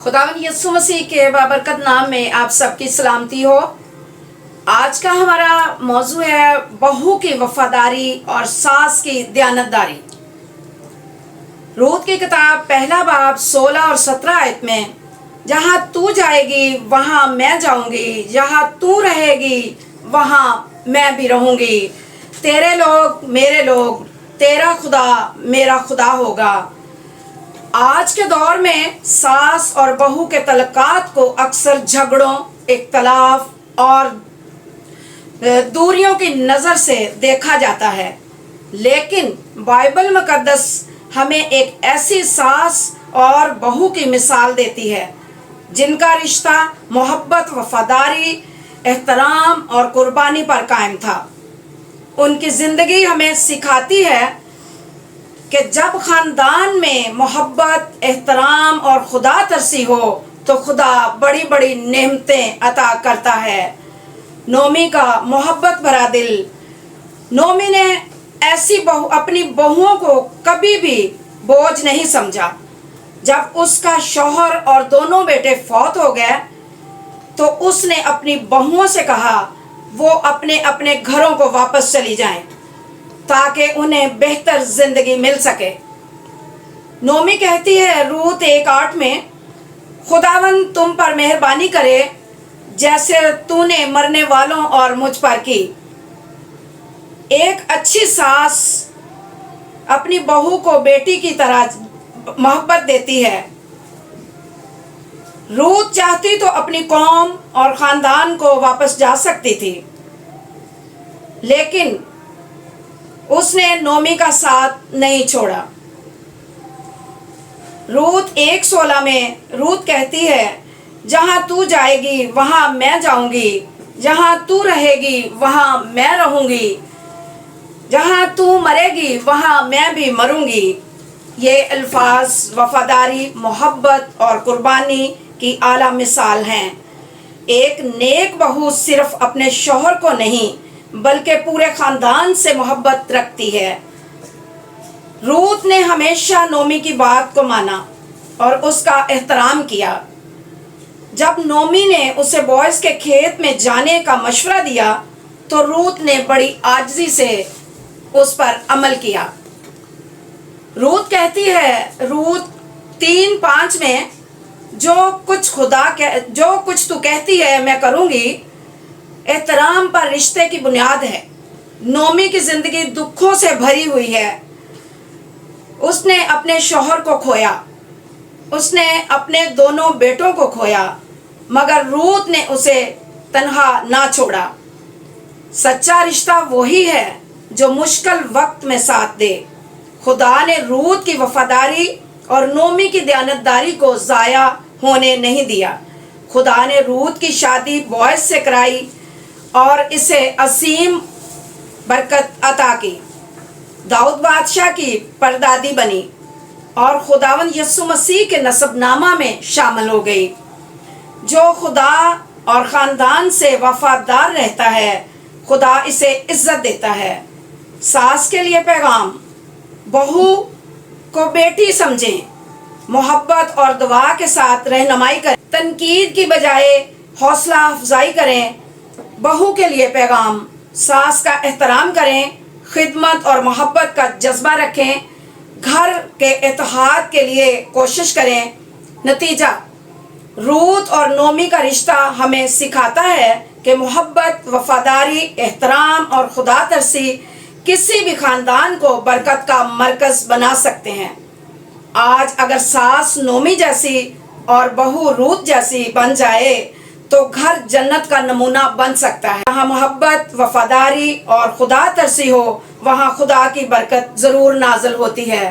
खुदावंद यीशु मसीह के बाबरकत नाम में आप सबकी सलामती हो। आज का हमारा मौजू है बहू की वफादारी और सास की दयानतदारी। रूत की किताब पहला बाब 16 और 17 आयत में, जहाँ तू जाएगी वहाँ मैं जाऊंगी, जहाँ तू रहेगी वहाँ मैं भी रहूंगी, तेरे लोग मेरे लोग, तेरा खुदा मेरा खुदा होगा। आज के दौर में सास और बहू के तल्लुकात को अक्सर झगड़ों, इख्तलाफ और दूरियों की नज़र से देखा जाता है, लेकिन बाइबल मुकद्दस हमें एक ऐसी सास और बहू की मिसाल देती है जिनका रिश्ता मोहब्बत, वफादारी, एहतराम और कुर्बानी पर कायम था। उनकी ज़िंदगी हमें सिखाती है कि जब ख़ानदान में मोहब्बत, एहतराम और खुदा तरसी हो तो खुदा बड़ी बड़ी नेमतें अता करता है। नोमी का मोहब्बत भरा दिल। नोमी ने ऐसी अपनी बहुओं को कभी भी बोझ नहीं समझा। जब उसका शौहर और दोनों बेटे फौत हो गए तो उसने अपनी बहुओं से कहा वो अपने अपने घरों को वापस चली जाएं ताकि उन्हें बेहतर जिंदगी मिल सके। नोमी कहती है रूत 1:8 में, खुदावंद तुम पर मेहरबानी करे जैसे तूने मरने वालों और मुझ पर की। एक अच्छी सास अपनी बहू को बेटी की तरह मोहब्बत देती है। रूत चाहती तो अपनी कौम और ख़ानदान को वापस जा सकती थी, लेकिन उसने नोमी का साथ नहीं छोड़ा। रूत 1:16 में रूत कहती है, जहाँ तू जाएगी वहाँ मैं जाऊंगी, जहाँ तू रहेगी वहाँ मैं रहूंगी, जहाँ तू मरेगी वहाँ मैं भी मरूंगी। ये अल्फाज वफादारी, मोहब्बत और कुर्बानी की आला मिसाल हैं। एक नेक बहू सिर्फ अपने शौहर को नहीं बल्कि पूरे ख़ानदान से मोहब्बत रखती है। रूत ने हमेशा नोमी की बात को माना और उसका एहतराम किया। जब नोमी ने उसे बोअज के खेत में जाने का मशवरा दिया तो रूत ने बड़ी आजिज़ी से उस पर अमल किया। रूत कहती है, रूत 3:5 में, जो कुछ तू कहती है मैं करूँगी। एहतराम पर रिश्ते की बुनियाद है। नोमी की ज़िंदगी दुखों से भरी हुई है। उसने अपने शौहर को खोया, उसने अपने दोनों बेटों को खोया, मगर रूत ने उसे तन्हा ना छोड़ा। सच्चा रिश्ता वही है जो मुश्किल वक्त में साथ दे। खुदा ने रूत की वफादारी और नोमी की दयानतदारी को ज़ाया होने नहीं दिया। खुदा ने रूत की शादी बोअज से कराई और इसे असीम बरकत अता की। दाऊद बादशाह की परदादी बनी और खुदावंद यीशु मसीह के नसबनामा में शामिल हो गई। जो खुदा और ख़ानदान से वफादार रहता है, खुदा इसे इज्जत देता है। सास के लिए पैगाम, बहू को बेटी समझें, मोहब्बत और दुआ के साथ रहनुमाई करें, तनकीद की बजाय हौसला अफजाई करें। बहू के लिए पैगाम, सास का एहतराम करें, खिदमत और मोहब्बत का जज्बा रखें, घर के इत्तेहाद के लिए कोशिश करें। नतीजा, रूत और नोमी का रिश्ता हमें सिखाता है कि मोहब्बत, वफादारी, एहतराम और खुदा तरसी किसी भी ख़ानदान को बरकत का मरकज़ बना सकते हैं। आज अगर सास नोमी जैसी और बहू रूत जैसी बन जाए तो घर जन्नत का नमूना बन सकता है। जहाँ मोहब्बत, वफादारी और खुदा तरसी हो वहाँ खुदा की बरकत ज़रूर नाज़िल होती है।